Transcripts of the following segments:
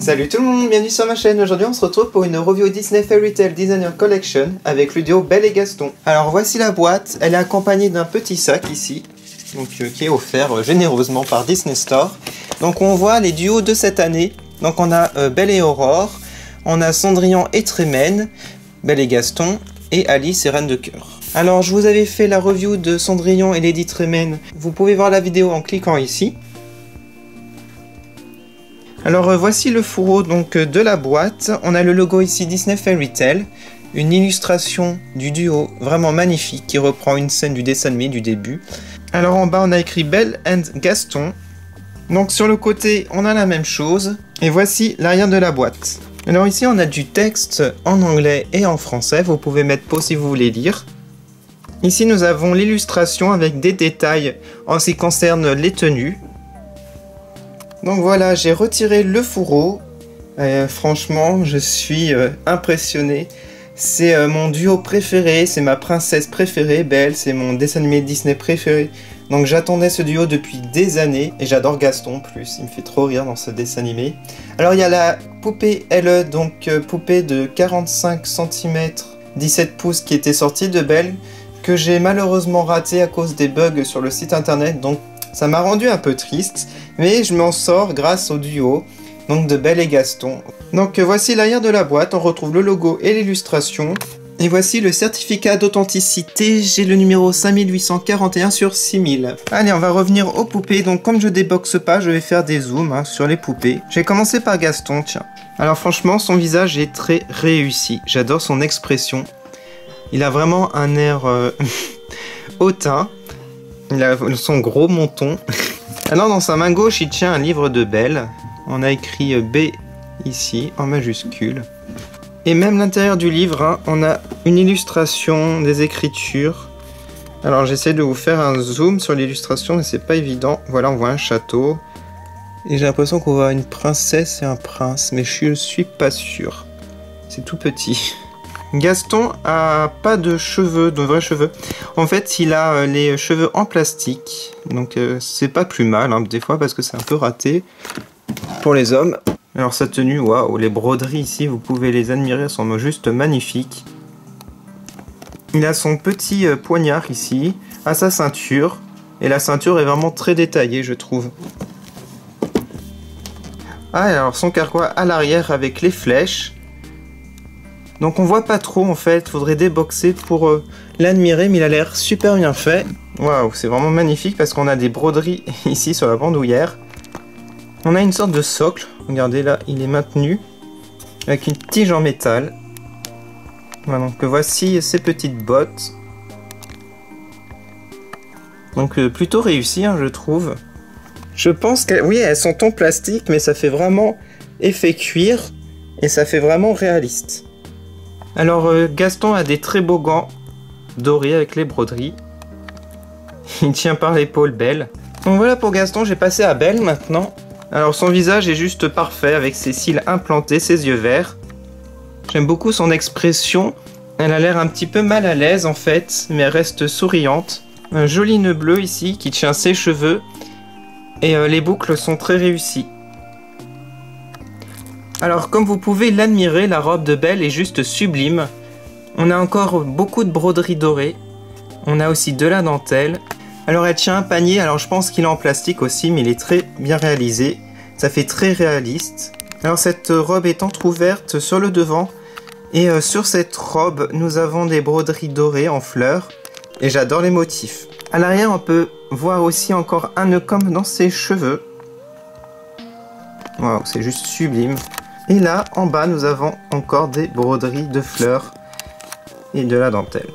Salut tout le monde, bienvenue sur ma chaîne. Aujourd'hui on se retrouve pour une review Disney Fairy Tale Designer Collection avec le duo Belle et Gaston. Alors voici la boîte, elle est accompagnée d'un petit sac ici, donc, qui est offert généreusement par Disney Store. Donc on voit les duos de cette année. Donc on a Belle et Aurore, on a Cendrillon et Trémène, Belle et Gaston et Alice et Reine de Cœur. Alors je vous avais fait la review de Cendrillon et Lady Trémène, vous pouvez voir la vidéo en cliquant ici. Alors voici le fourreau donc de la boîte, on a le logo ici Disney Fairy Tale, une illustration du duo vraiment magnifique qui reprend une scène du dessin animé du début. Alors en bas on a écrit Belle and Gaston, donc sur le côté on a la même chose, et voici l'arrière de la boîte. Alors ici on a du texte en anglais et en français, vous pouvez mettre pause si vous voulez lire. Ici nous avons l'illustration avec des détails en ce qui concerne les tenues. Donc voilà, j'ai retiré le fourreau, franchement je suis impressionné, c'est mon duo préféré, c'est ma princesse préférée, Belle, c'est mon dessin animé Disney préféré, donc j'attendais ce duo depuis des années, et j'adore Gaston en plus, il me fait trop rire dans ce dessin animé. Alors il y a la poupée Elle, donc poupée de 45 cm, 17 pouces qui était sortie de Belle, que j'ai malheureusement raté à cause des bugs sur le site internet, donc ça m'a rendu un peu triste, mais je m'en sors grâce au duo, donc de Belle et Gaston. Donc voici l'arrière de la boîte, on retrouve le logo et l'illustration. Et voici le certificat d'authenticité, j'ai le numéro 5841 sur 6000. Allez, on va revenir aux poupées, donc comme je déboxe pas, je vais faire des zooms sur les poupées. Je vais commencer par Gaston, tiens. Alors franchement, son visage est très réussi, j'adore son expression. Il a vraiment un air hautain. Il a son gros menton. Alors dans sa main gauche, il tient un livre de Belle. On a écrit B ici, en majuscule. Et même l'intérieur du livre, hein, on a une illustration, des écritures. Alors j'essaie de vous faire un zoom sur l'illustration, mais c'est pas évident. Voilà, on voit un château. Et j'ai l'impression qu'on voit une princesse et un prince, mais je suis pas sûr. C'est tout petit. Gaston a pas de cheveux, de vrais cheveux. En fait, il a les cheveux en plastique. Donc c'est pas plus mal, hein, des fois, parce que c'est un peu raté pour les hommes. Alors sa tenue, waouh, les broderies ici, vous pouvez les admirer, elles sont juste magnifiques. Il a son petit poignard ici, à sa ceinture. Et la ceinture est vraiment très détaillée, je trouve. Ah, alors son carquois à l'arrière avec les flèches. Donc on voit pas trop en fait, faudrait déboxer pour l'admirer, mais il a l'air super bien fait. Waouh, c'est vraiment magnifique parce qu'on a des broderies ici sur la bandoulière. On a une sorte de socle, regardez là, il est maintenu, avec une tige en métal. Voilà, donc voici ces petites bottes. Donc plutôt réussi, hein, je trouve. Je pense que, oui, elles sont en plastique, mais ça fait vraiment effet cuir, et ça fait vraiment réaliste. Alors Gaston a des très beaux gants dorés avec les broderies. Il tient par l'épaule Belle. Donc voilà pour Gaston, j'ai passé à Belle maintenant. Alors son visage est juste parfait avec ses cils implantés, ses yeux verts. J'aime beaucoup son expression. Elle a l'air un petit peu mal à l'aise en fait, mais elle reste souriante. Un joli nœud bleu ici qui tient ses cheveux. Et les boucles sont très réussies. Alors comme vous pouvez l'admirer, la robe de Belle est juste sublime. On a encore beaucoup de broderies dorées. On a aussi de la dentelle. Alors elle tient un panier, alors je pense qu'il est en plastique aussi, mais il est très bien réalisé. Ça fait très réaliste. Alors cette robe est entrouverte sur le devant. Et sur cette robe, nous avons des broderies dorées en fleurs. Et j'adore les motifs. À l'arrière, on peut voir aussi encore un nœud comme dans ses cheveux. Waouh, c'est juste sublime. Et là, en bas, nous avons encore des broderies de fleurs et de la dentelle.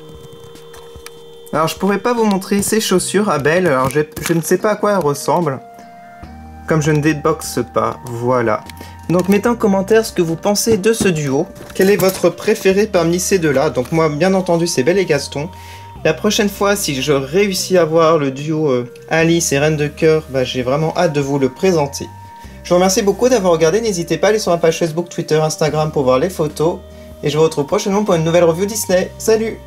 Alors, je pourrais pas vous montrer ces chaussures à Belle. Alors, je ne sais pas à quoi elles ressemblent. Comme je ne déboxe pas, voilà. Donc, mettez en commentaire ce que vous pensez de ce duo. Quel est votre préféré parmi ces deux-là? Donc, moi, bien entendu, c'est Belle et Gaston. La prochaine fois, si je réussis à voir le duo Alice et Reine de Cœur, bah, j'ai vraiment hâte de vous le présenter. Je vous remercie beaucoup d'avoir regardé, n'hésitez pas à aller sur ma page Facebook, Twitter, Instagram pour voir les photos. Et je vous retrouve prochainement pour une nouvelle review Disney. Salut!